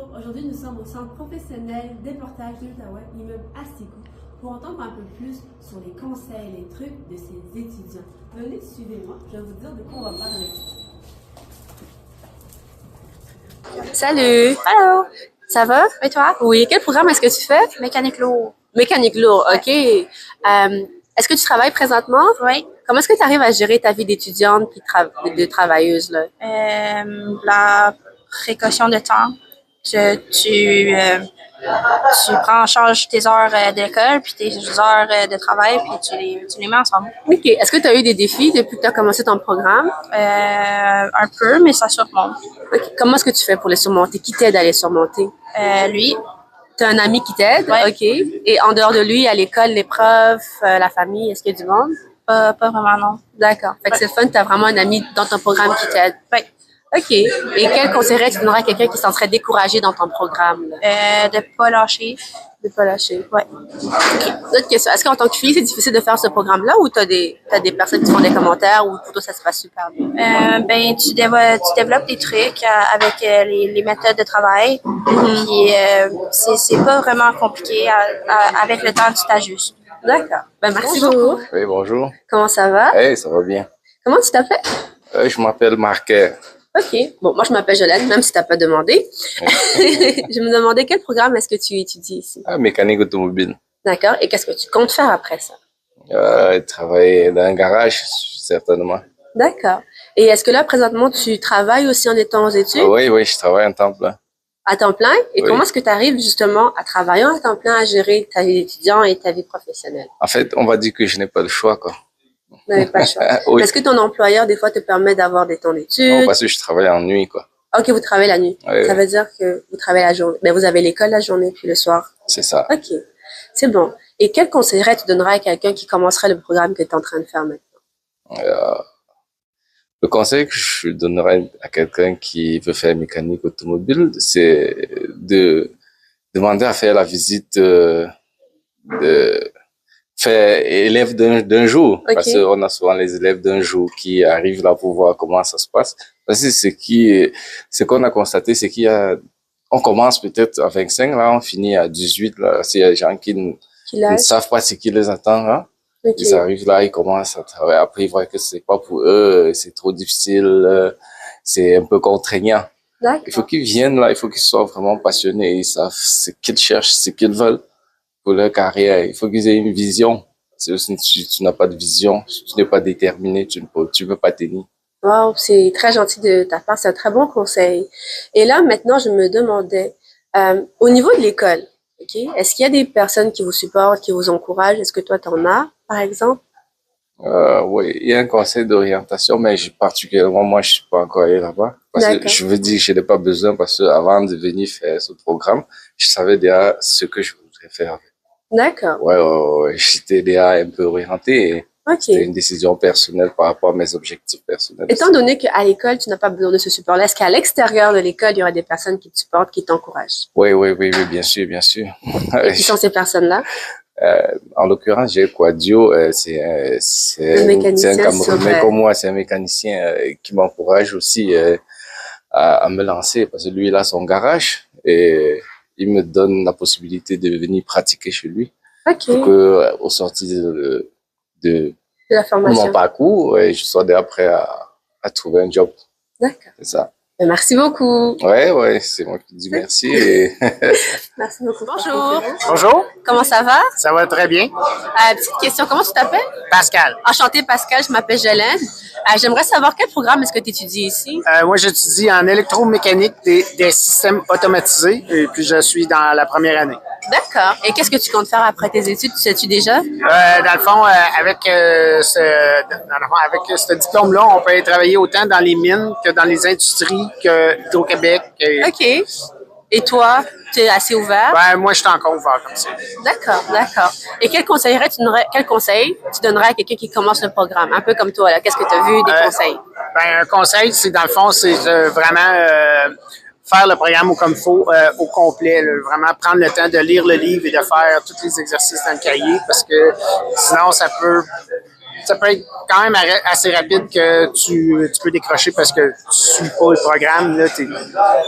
Bonjour, aujourd'hui nous sommes au centre professionnel des portages de l'Outaouais, l'immeuble Asticou, pour entendre un peu plus sur les conseils et les trucs de ces étudiants. Venez, suivez-moi, je vais vous dire de quoi on va parler. Salut! Allô? Ça va? Et toi? Oui. Quel programme est-ce que tu fais? Mécanique lourde. Mécanique lourde, OK. Est-ce que tu travailles présentement? Oui. Comment est-ce que tu arrives à gérer ta vie d'étudiante puis de travailleuse, là? La précaution de temps. Tu prends en charge tes heures d'école puis tes heures de travail puis tu les mets ensemble. OK. Est-ce que tu as eu des défis depuis que tu as commencé ton programme? Un peu, mais ça surmonte. OK. Comment est-ce que tu fais pour les surmonter? Qui t'aide à les surmonter? Lui, Tu as un ami qui t'aide? Ouais. OK. Et en dehors de lui, à l'école, les profs, la famille, est-ce qu'il y a du monde? pas vraiment non. D'accord. Fait que c'est le fun, tu as vraiment un ami dans ton programme qui t'aide. Oui. OK. Et quel conseil tu donnerais à quelqu'un qui s'en serait découragé dans ton programme, là? De pas lâcher. De pas lâcher. Ouais. OK. D'autres questions. Est-ce qu'en tant que fille, c'est difficile de faire ce programme-là ou t'as des personnes qui font des commentaires ou pour toi, ça se passe super bien? Tu développes des trucs avec les méthodes de travail. Puis c'est pas vraiment compliqué. Avec le temps, tu t'ajustes. D'accord. Ben, merci Bonjour. beaucoup. Oui, bonjour. Comment ça va? Hey, ça va bien. Comment tu t'appelles? Je m'appelle Marquet. OK. Bon, moi, je m'appelle Jolene, même si t'as pas demandé. Je me demandais quel programme est-ce que tu étudies ici? Mécanique automobile. D'accord. Et qu'est-ce que tu comptes faire après ça? Travailler dans un garage, certainement. D'accord. Et est-ce que là, présentement, tu travailles aussi en étant aux études? Oui, je travaille en temps plein. À temps plein? Et Oui. comment est-ce que tu arrives justement à travailler à temps plein, à gérer ta vie d'étudiant et ta vie professionnelle? En fait, on va dire que je n'ai pas le choix, quoi. Vous n'avez pas le choix. Oui. Est-ce que ton employeur, des fois, te permet d'avoir des temps Non, d'études? parce que je travaille en nuit, quoi. OK, vous travaillez la nuit. Oui, Ça oui. veut dire que vous travaillez la journée. Ben, vous avez l'école la journée puis le soir. C'est ça. OK. C'est bon. Et quel conseil tu donnerais à quelqu'un qui commencerait le programme que tu es en train de faire maintenant? Euh, le conseil que je donnerais à quelqu'un qui veut faire mécanique automobile, c'est de demander à faire la visite de faire élève d'un jour. Ok. Parce qu'on a souvent les élèves d'un jour qui arrivent là pour voir comment ça se passe. Parce que ce qu'on a constaté, c'est on commence peut-être à 25, là, on finit à 18, là. C'est des gens qui ne savent pas ce qui les attend, là. OK. Ils arrivent là, ils commencent à travailler. Après, ils voient que c'est pas pour eux, c'est trop difficile, c'est un peu contraignant. D'accord. Il faut qu'ils viennent là, il faut qu'ils soient vraiment passionnés, ils savent ce qu'ils cherchent, ce qu'ils veulent pour leur carrière. Il faut qu'ils aient une vision. Si tu n'as pas de vision, si tu n'es pas déterminé, tu peux pas tenir. Wow, c'est très gentil de ta part, c'est un très bon conseil. Et là, maintenant, je me demandais, au niveau de l'école, OK, est-ce qu'il y a des personnes qui vous supportent, qui vous encouragent? Est-ce que toi, t'en as, par exemple? Oui, il y a un conseil d'orientation, mais particulièrement, moi, je suis pas encore allé là-bas. Parce que D'accord. je veux dire que je n'ai pas besoin parce que avant de venir faire ce programme, je savais déjà ce que je voudrais faire. D'accord. Ouais, j'étais déjà un peu orienté et OK. c'était une décision personnelle par rapport à mes objectifs personnels. Étant donné qu'à l'école, tu n'as pas besoin de ce support-là, est-ce qu'à l'extérieur de l'école, il y aura des personnes qui te supportent, qui t'encouragent? Oui, bien sûr, bien sûr. Et qui sont ces personnes-là? En l'occurrence, j'ai Quadio, c'est un mécanicien Camerounais comme moi, c'est un mécanicien qui m'encourage aussi à me lancer parce que lui, il a son garage et il me donne la possibilité de venir pratiquer chez lui. OK. Pour que, au sorti de De la mon formation. parcours, je sois déjà prêt à trouver un job. D'accord. C'est ça. Ben, merci beaucoup. Ouais, c'est moi qui dis merci. Et Merci beaucoup. Bonjour. Bonjour, Comment ça va? ça va très bien. Petite question, comment tu t'appelles? Pascal, Enchantée, Pascal, je m'appelle Jolene. J'aimerais savoir quel programme est-ce que tu étudies ici? moi j'étudie en électromécanique des systèmes automatisés et puis je suis dans la première année. D'accord. Et qu'est-ce que tu comptes faire après tes études? Tu sais-tu déjà? Dans le fond, avec ce diplôme-là, on peut aller travailler autant dans les mines que dans les industries, que Hydro-Québec. OK. Et toi, tu es assez ouvert? Moi, je suis encore ouvert comme ça. D'accord. Et quel conseil tu donnerais à quelqu'un qui commence le programme? Un peu comme toi, là. Qu'est-ce que tu as vu, des conseils? Un conseil, c'est dans le fond, c'est vraiment faire le programme comme il faut, au complet. Là. Vraiment prendre le temps de lire le livre et de faire tous les exercices dans le cahier parce que sinon, ça peut ça peut être quand même assez rapide que tu peux décrocher parce que tu suis pas le programme. Là,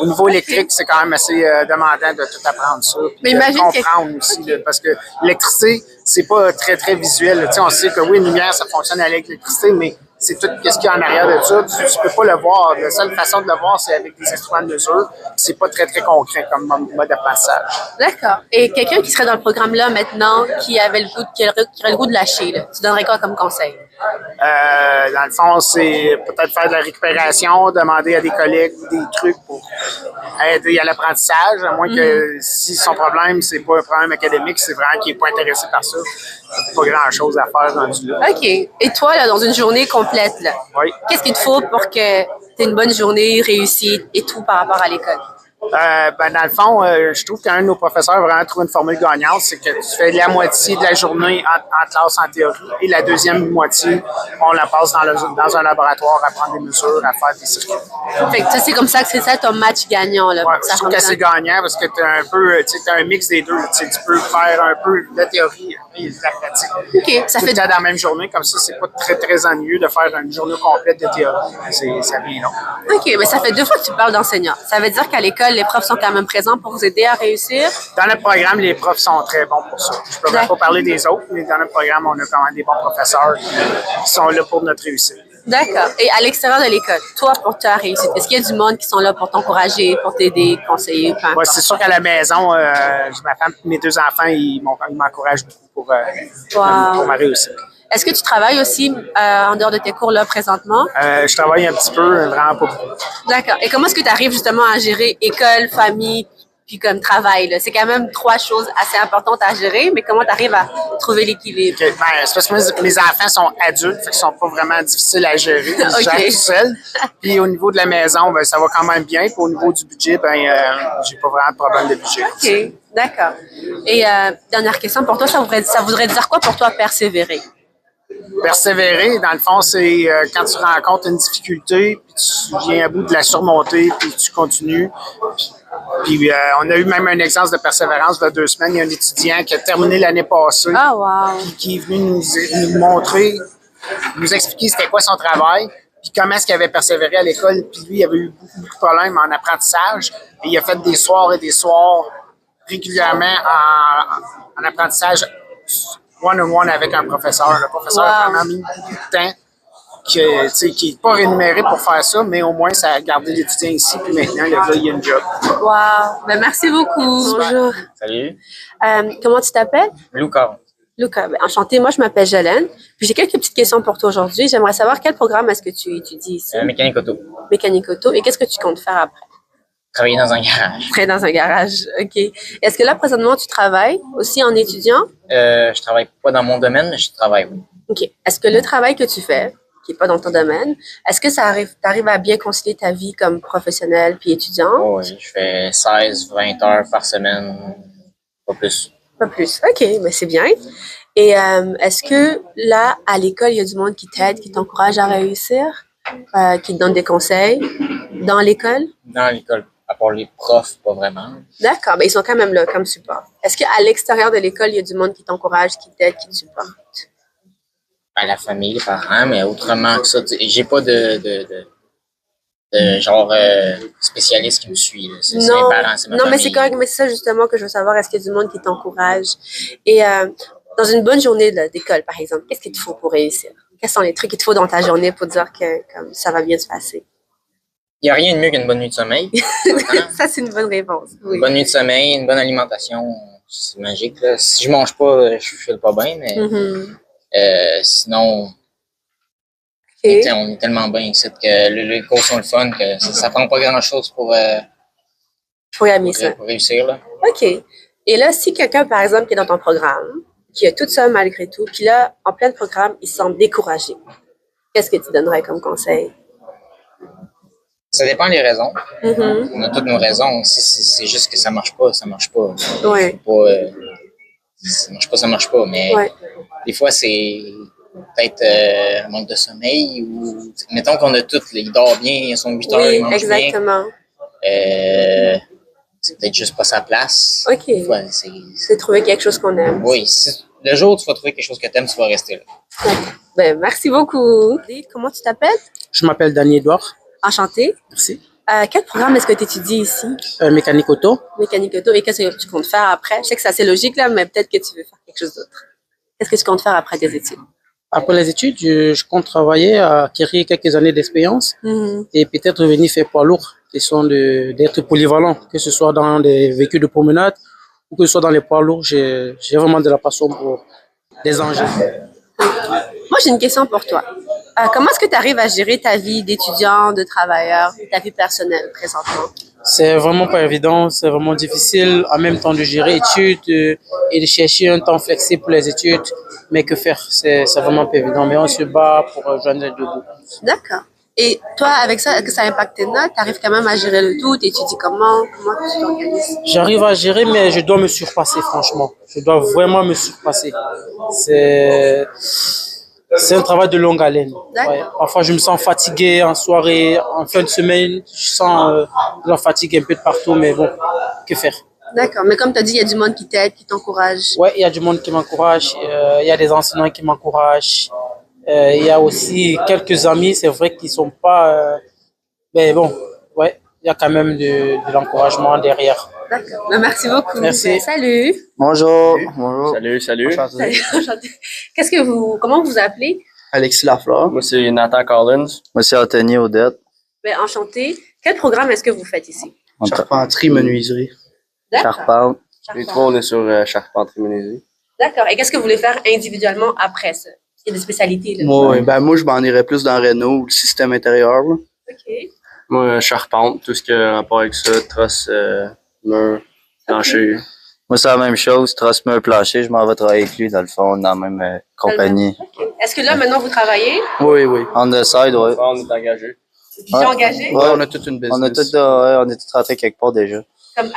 au niveau électrique, c'est quand même assez demandant de tout apprendre ça. Mais De imagine comprendre aussi, là, parce que l'électricité, c'est pas très, très visuel. Tu sais, on sait que oui, une lumière, ça fonctionne avec l'électricité, mais c'est tout ce qu'il y a en arrière de ça. Tu peux pas le voir. La seule façon de le voir, c'est avec des instruments de mesure. C'est pas très, très concret comme mode d'apprentissage. D'accord. Et quelqu'un qui serait dans le programme-là maintenant, qui avait qui aurait le goût de lâcher, là, tu donnerais quoi comme conseil? Dans le fond, c'est peut-être faire de la récupération, demander à des collègues des trucs pour aider à l'apprentissage, à moins que si son problème, c'est pas un problème académique, c'est vraiment qu'il n'est pas intéressé par ça. Il n'y a pas grand-chose à faire rendu là. OK. Et toi, là, dans une journée complète, là, Oui. qu'est-ce qu'il te faut pour que tu aies une bonne journée, réussite et tout par rapport à l'école? Dans le fond, je trouve qu'un de nos professeurs a vraiment trouvé une formule gagnante, c'est que tu fais la moitié de la journée en classe en théorie et la deuxième moitié, on la passe dans un laboratoire à prendre des mesures, à faire des circuits. Fait que ça, c'est comme ça que c'est ça ton match gagnant, là. Ouais, Ça je trouve que c'est gagnant parce que tu as un mix des deux. Tu peux faire un peu de la théorie et de la pratique. OK. Ça Tout fait le temps dans la même journée, comme ça, c'est pas très, très ennuyeux de faire une journée complète de théorie. Ça vient long. OK, mais ça fait 2 fois que tu parles d'enseignants. Ça veut dire qu'à l'école, les profs sont quand même présents pour vous aider à réussir? Dans le programme, les profs sont très bons pour ça. Je peux même pas parler des autres, mais dans le programme, on a quand même des bons professeurs qui sont là pour notre réussite. D'accord. Et à l'extérieur de l'école, toi, pour ta réussite, est-ce qu'il y a du monde qui sont là pour t'encourager, pour t'aider, conseiller? Ouais, c'est sûr qu'à la maison, ma femme et mes 2 enfants, ils m'encouragent beaucoup pour ma réussite. Est-ce que tu travailles aussi en dehors de tes cours là présentement? Je travaille un petit peu, vraiment pas beaucoup. D'accord. Et comment est-ce que tu arrives justement à gérer école, famille, puis comme travail, là? C'est quand même 3 choses assez importantes à gérer, mais comment tu arrives à trouver l'équilibre? C'est parce que mes enfants sont adultes, fait qu'ils sont pas vraiment difficiles à gérer. Ils se gèrent tout seuls. Puis au niveau de la maison, ça va quand même bien. Puis au niveau du budget, j'ai pas vraiment de problème de budget. OK. D'accord. Et dernière question pour toi, ça voudrait dire quoi pour toi persévérer? Persévérer, dans le fond, c'est quand tu rencontres une difficulté, puis tu viens à bout de la surmonter, puis tu continues. Puis on a eu même un exemple de persévérance il y a 2 semaines. Il y a un étudiant qui a terminé l'année passée, Ah, wow! qui est venu nous montrer, nous expliquer c'était quoi son travail, puis comment est-ce qu'il avait persévéré à l'école. Puis lui, il avait eu beaucoup de problèmes en apprentissage. Et il a fait des soirs et des soirs régulièrement en apprentissage one-on-one avec un professeur. Le professeur a vraiment mis beaucoup de temps qui n'est pas rémunéré pour faire ça, mais au moins, ça a gardé l'étudiant ici. Puis maintenant, le gars, il a une job. Wow! Ben, merci beaucoup. Bonjour. Salut. Comment tu t'appelles? Luca. Luca. Ben, enchantée. Moi, je m'appelle Jolene. Puis j'ai quelques petites questions pour toi aujourd'hui. J'aimerais savoir quel programme est-ce que tu étudies ici? Mécanique auto. Mécanique auto. Et qu'est-ce que tu comptes faire après? Travailler dans un garage. Après, dans un garage. OK. Est-ce que là, présentement, tu travailles aussi en étudiant? Je travaille pas dans mon domaine, mais je travaille, oui. OK. Est-ce que le travail que tu fais, qui n'est pas dans ton domaine, est-ce que t'arrives à bien concilier ta vie comme professionnel puis étudiant? Oh, oui, je fais 16-20 heures par semaine, pas plus. Pas plus. OK, mais c'est bien. Et est-ce que là, à l'école, il y a du monde qui t'aide, qui t'encourage à réussir, qui te donne des conseils dans l'école? Dans l'école, à part les profs, pas vraiment. D'accord, ben ils sont quand même là comme support. Est-ce qu'à l'extérieur de l'école, il y a du monde qui t'encourage, qui t'aide, qui te supporte? La famille, les parents, mais autrement que ça, j'ai pas de genre spécialiste qui me suit. C'est mes parents, c'est ma non, famille. mais c'est correct, mais c'est ça justement que je veux savoir. Est-ce qu'il y a du monde qui t'encourage? Et dans une bonne journée d'école, par exemple, qu'est-ce qu'il te faut pour réussir? Quels sont les trucs qu'il te faut dans ta journée pour dire que comme, ça va bien se passer? Il n'y a rien de mieux qu'une bonne nuit de sommeil. Ça, c'est une bonne réponse. Oui. Une bonne nuit de sommeil, une bonne alimentation, c'est magique. Là. Si je mange pas, je file pas bien, mais sinon, Okay. on est tellement bien ici que les cours sont le fun que ça prend pas grand-chose pour réussir. Là. OK. Et là, si quelqu'un, par exemple, qui est dans ton programme, qui a tout ça malgré tout, puis là, en plein programme, il semble découragé, qu'est-ce que tu donnerais comme conseil? Ça dépend des raisons. On a toutes nos raisons. Si c'est juste que ça marche pas, ça marche pas. Ouais. Ça marche pas. Mais des fois, c'est peut-être un manque de sommeil ou mettons qu'on a tout, il dort bien, il a son 8 heures, il mange exactement. bien. C'est peut-être juste pas sa place. OK. Des fois, c'est trouver quelque chose qu'on aime. Oui. Le jour où tu vas trouver quelque chose que tu aimes, tu vas rester là. Ben, merci beaucoup. Comment tu t'appelles? Je m'appelle Daniel Edouard. Enchanté. Merci. Quel programme est-ce que tu étudies ici? Mécanique auto. Mécanique auto. Et qu'est-ce que tu comptes faire après? Je sais que c'est assez logique, là, mais peut-être que tu veux faire quelque chose d'autre. Qu'est-ce que tu comptes faire après tes études? Après les études, je compte travailler, acquérir quelques années d'expérience et peut-être revenir faire poids lourd. Question d'être polyvalent, que ce soit dans des véhicules de promenade ou que ce soit dans les poids lourds. J'ai vraiment de la passion pour les engins. Moi, j'ai une question pour toi. Comment est-ce que tu arrives à gérer ta vie d'étudiant, de travailleur, ta vie personnelle présentement? C'est vraiment pas évident, c'est vraiment difficile en même temps de gérer études et de chercher un temps flexible pour les études. Mais que faire? C'est vraiment pas évident. Mais on se bat pour joindre les deux bouts. D'accord. Et toi, avec ça, est-ce que ça impacte tes notes? Tu arrives quand même à gérer le tout? Tu étudies comment? Comment tu t'organises? J'arrive à gérer, mais je dois me surpasser, franchement. Je dois vraiment me surpasser. C'est un travail de longue haleine. Ouais. Parfois, je me sens fatigué en soirée, en fin de semaine. Je sens la fatigue un peu de partout, mais bon, que faire? D'accord. Mais comme tu as dit, il y a du monde qui t'aide, qui t'encourage. Ouais, il y a du monde qui m'encourage. Il y a des enseignants qui m'encouragent. Il y a aussi quelques amis, c'est vrai qu'ils sont pas... mais bon, ouais, il y a quand même de l'encouragement derrière. D'accord. Ben, merci beaucoup. Merci. Salut. Bonjour. Bonjour. Salut. Salut. Enchanté. Comment vous appelez? Alexis Lafleur. Moi, c'est Nathan Collins. Moi, c'est Anthony Odette. Ben, enchanté. Quel programme est-ce que vous faites ici? Charpenterie, menuiserie. Charpente. Les trois, on est sur charpenterie menuiserie. D'accord. Et qu'est-ce que vous voulez faire individuellement après ça? Il y a des spécialités, là. Moi, je m'en irais plus dans Renault, le système intérieur, là. OK. Moi, charpente, tout ce qui a rapport avec ça, trosse, mur, plancher. Moi, c'est la même chose. Trosse, mur, plancher. Je m'en vais travailler avec lui, dans le fond, dans la même compagnie. Okay. Est-ce que là, maintenant, vous travaillez? Oui. On the side, oui. On est engagé. Déjà engagé? Oui, on a toute une business. On est tous rentrés quelque part déjà. Comme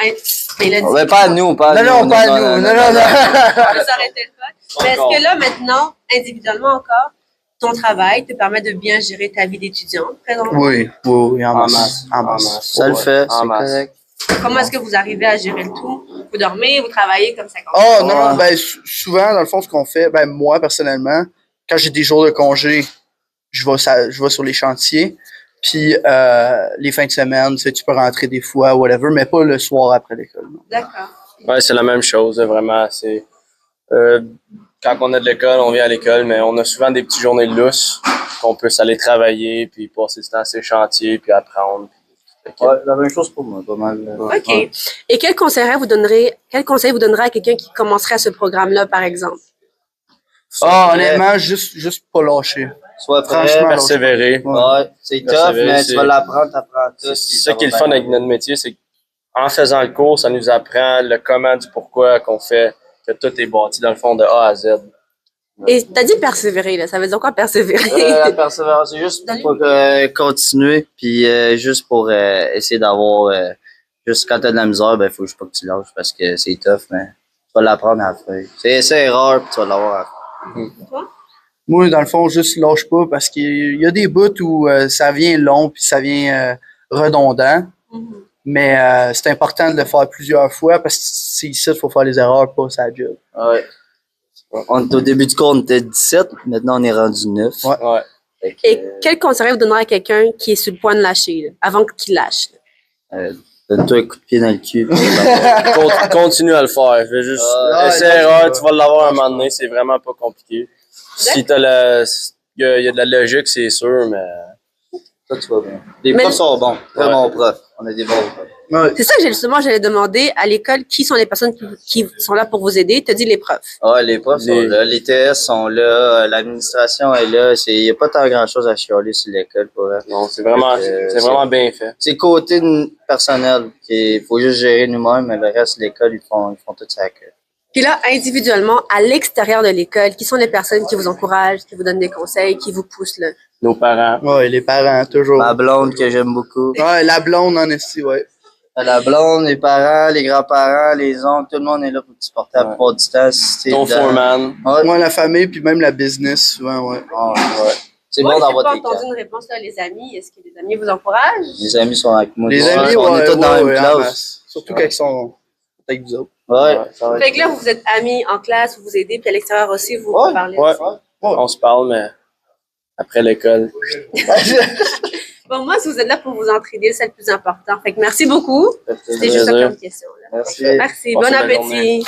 mais là, pas à nous, pas à nous. Non. On va s'arrêter le fait. Mais est-ce que là, maintenant, individuellement encore, ton travail te permet de bien gérer ta vie d'étudiant présentement? Oui, en masse. Ça le fait, c'est correct. Comment est-ce que vous arrivez à gérer le tout? Vous dormez, vous travaillez comme ça? Oh non, souvent, dans le fond, ce qu'on fait, moi, personnellement, quand j'ai des jours de congé, je vais sur les chantiers. Puis les fins de semaine, tu peux rentrer des fois, whatever, mais pas le soir après l'école. D'accord. Ouais, c'est la même chose, vraiment. C'est quand on a de l'école, on vient à l'école, mais on a souvent des petites journées de lousse qu'on peut s'aller travailler, puis passer du temps à ces chantiers, puis apprendre. Ouais, la même chose pour moi, pas mal. OK. Ouais. Et quel conseil vous donnerez à quelqu'un qui commencerait ce programme-là, par exemple? Honnêtement, juste pas lâcher. Soit franchement persévérer. Ouais, c'est tough, mais tu vas l'apprendre, t'apprends tout. C'est ça qui est le fun avec notre métier, c'est qu'en faisant le cours, ça nous apprend le comment du pourquoi qu'on fait, que tout est bâti dans le fond de A à Z. Et t'as dit persévérer, là. Ça veut dire quoi, persévérer? La persévérance, c'est juste pour continuer, puis juste pour essayer d'avoir... juste quand t'as de la misère, faut juste pas que tu lâches, parce que c'est tough, mais tu vas l'apprendre à la fin. C'est erreur, puis tu vas l'avoir à la fin. Toi? Moi, dans le fond, juste lâche pas, parce qu'il y a des bouts où ça vient long, puis ça vient redondant. Mais c'est important de le faire plusieurs fois, parce que c'est ici qu'il faut faire les erreurs, pas ça job. Ouais. Au début du cours, on était 17. Maintenant, on est rendu 9. Ouais. Et quel conseil vous donnerez à quelqu'un qui est sur le point de lâcher, là, avant qu'il lâche? Donne-toi un coup de pied dans le cul. Continue à le faire. Fais juste essaie-erreur, tu vas l'avoir un moment donné. C'est vraiment pas compliqué. Si il y a de la logique, c'est sûr, mais... Ça, tu vas bien. Les profs sont bons. Très bons profs. On a des bons profs. Ouais. C'est ça que j'allais demander à l'école, qui sont les personnes qui sont là pour vous aider? Tu as dit les profs. Ah, les profs sont là, les TS sont là, l'administration est là. Il n'y a pas tant grand-chose à chialer sur l'école pour eux. Non, c'est vraiment bien fait. C'est côté personnel, il faut juste gérer nous-mêmes, mais le reste de l'école, ils font tout ça à cœur. Puis là, individuellement, à l'extérieur de l'école, qui sont les personnes qui vous encouragent, qui vous donnent des conseils, qui vous poussent là? Nos parents. Ouais, les parents, toujours. Ma blonde que j'aime beaucoup. Ouais, la blonde en esti, ouais. La blonde, les parents, les grands-parents, les oncles, tout le monde est là pour te supporter à la plupart du temps. Ton foreman. Ouais. Moi, la famille, puis même la business, souvent, ouais. C'est bon d'avoir des tes cas. entendu une réponse là, les amis. Est-ce que les amis vous encouragent? Les amis sont avec moi. Les amis, on est tous dans la même classe. masse. Surtout quand ils sont avec nous autres. Fait que là, vous êtes amis en classe, vous vous aidez, puis à l'extérieur aussi, vous parlez. Ouais. On se parle, mais après l'école. Bon, moi, si vous êtes là pour vous entraider, c'est le plus important. Fait que merci beaucoup. C'était juste ça comme question. Là. Merci. Merci. Bon Passez une belle appétit. journée.